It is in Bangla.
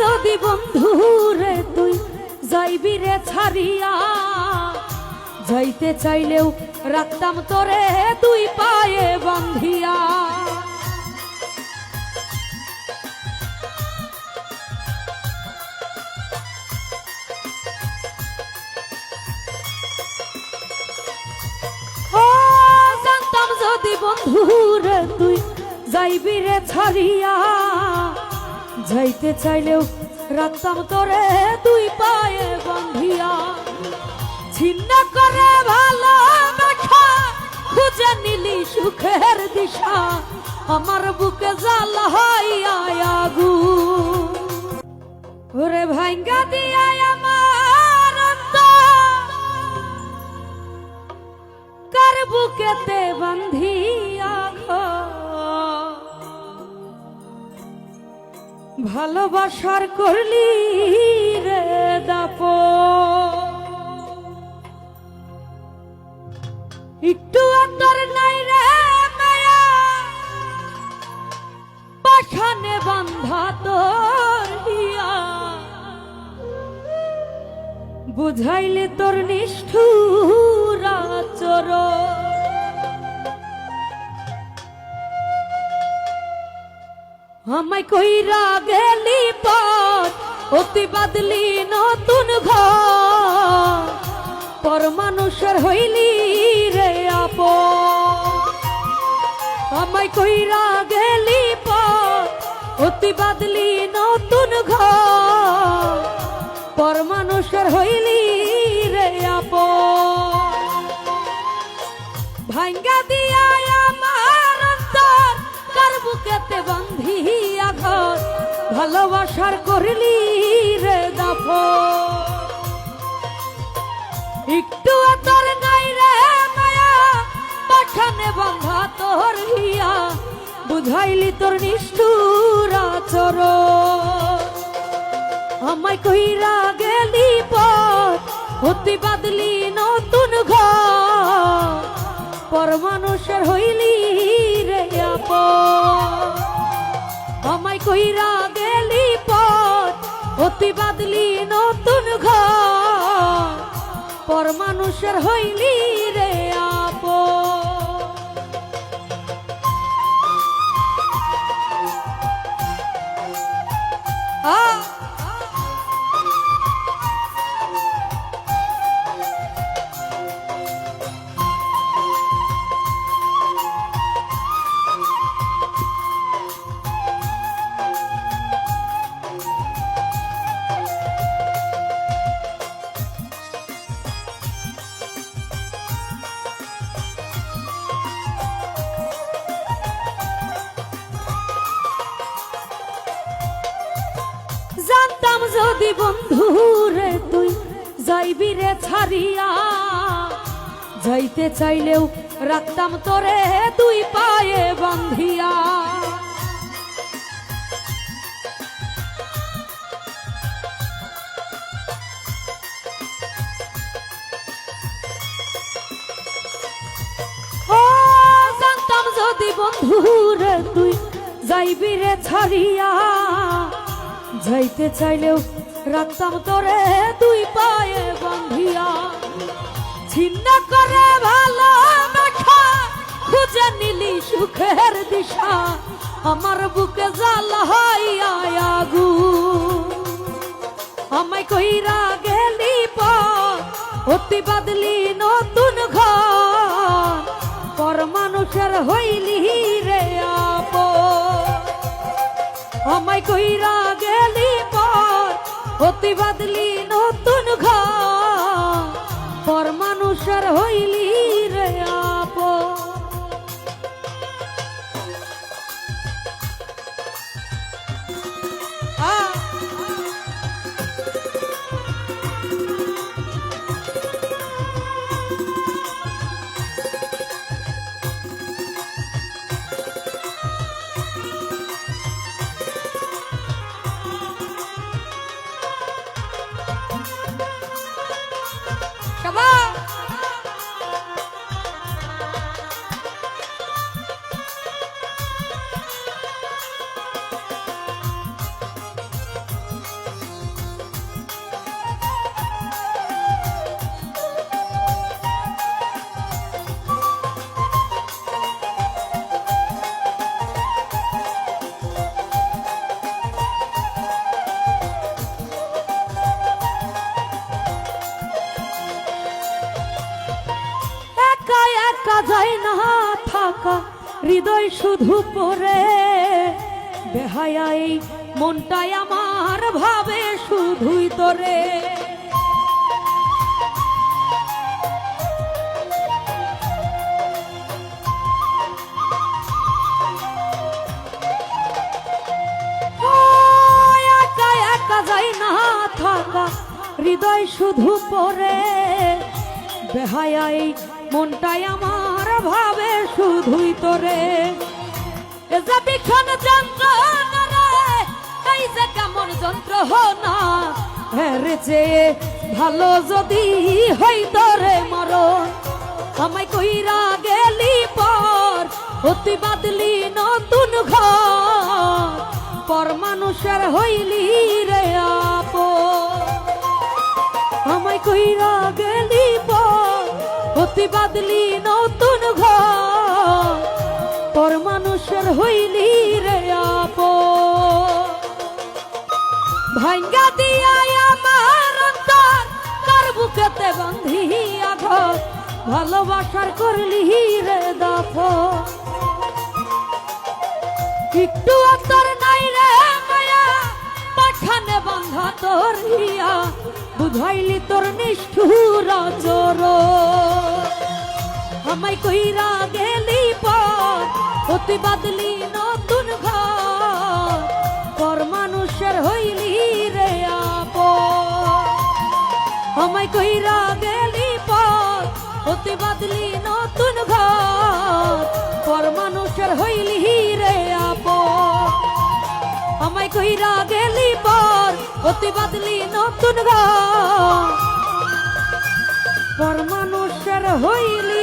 যদি বন্ধু রে তুই যাইবি রে ছাড়িয়া, যাইতে চাইলেও রাখতাম তোরে দুই পায়ে বান্ধিয়া। ও জানতাম যদি বন্ধু রে তুই যাইবি রে ছাড়িয়া, যাইতে চাইলেও রাখতাম তোরে দুই পায়ে বান্ধিয়া। ছিন্ন করে ভালোবাসা খুঁজে নিলি সুখের দিশা, আমার বুকে জ্বালা হইয়া আগুন। ওরে ভাঙ্গা দিয়া আমার অন্তর কার বুকেতে বান্ধিয়া ভালোবাসার করলি রে দাপন। একটু অন্তর নাই রে মায়া, পাখানে বান্ধা তোর হিয়া, বুঝাইলে তোর নিষ্ঠুর আচরণ। আমায় কইরা গেলি পথ অতি বাদলি নতুন ঘর, পর মানুষের হইলি রে আপন। আমায় কইরা গেলি পথ অতি বাদলি নতুন ঘর, পর মানুষের হইলি রে আপন। ভাঙ্গা দিয়া আমার অন্তর কার বুকেতে বান্ধিয়া ঘর, ভালোবাসার করলি রে দাফন। একটু তোর নাই রে মায়া, পাখানে বাঁধা তোর হিয়া, বুঝাইলি তোর নিষ্ঠুর আচরণ। আমায় কইরা গেলি পথ অতি বাদলি নতুন ঘর, পর মানুষের হইলি রে আপন। আমায় কইরা গেলি পথ অতি বাদলি নতুন ঘর, পর মানুষের হইলি রে আপন। জানতাম যদি বন্ধু রে তুই যাইবি রে ছাড়িয়া, যাইতে চাইলেও রাখতাম তোরে দুই পায়ে বান্ধিয়া। ও জানতাম যদি বন্ধু রে তুই যাইবি রে ছাড়িয়া, যাইতে চাইলেও রাখতাম তোরে দুই পায়ে বান্ধিয়া। ছিন্ন করে ভালোবাসা খুঁজে নিলি সুখের দিশা, আমার বুকে জ্বালা হইয়া আগুন। আমায় কইরা গেলি পথ অতি বাদলি নতুন ঘর, পর মানুষের হইলি রে আপন। আমায় কইরা গেলি পথ অতি বাদলি নতুন ঘর, পর মানুষের হইলি রে আপন। Come on! হৃদয় শুধু পড়ে বেহায়াই মনটাই আমার ভাবে শুধুই তোরে একা একা যাই না থাকা হৃদয় শুধু পড়ে বেহায়াই মনটাই আমার ভাবে শুধুই তোরে এ যে বিখন যন্ত্রণা রে এই যে কেমন যন্ত্রণা হেরে যে ভালো যদি হই তোরে মরণ আমায় কইরা গেলি পর অতি বাদলি নতুন ঘর পর মানুষের হইলি রে আপন আমায় কইরা গেলি পর অতি বাদলি নতুন ঘর পর মানুষের হইলি রে আপন ভাঙ্গা দিয়া আমার অন্তর কার বুকেতে বান্ধিয়া ঘর ভালোবাসার করলি রে দফন একটু অন্তর নাই রে মায়া পাঠানে বান্ধা তোর হিয়া বুঝাইলি তোর নিষ্ঠুর জোর আমায় কইরা গেলি পর অতি বাদলি নতুন ঘর পর মানুষের হইলি রে আপন আমায় কইরা গেলি পর অতি বাদলি নতুন ঘর পর মানুষের হইলি রে আপন আমায় কইরা গেলি পর অতি বাদলি নতুন ঘর পর মানুষের হইলি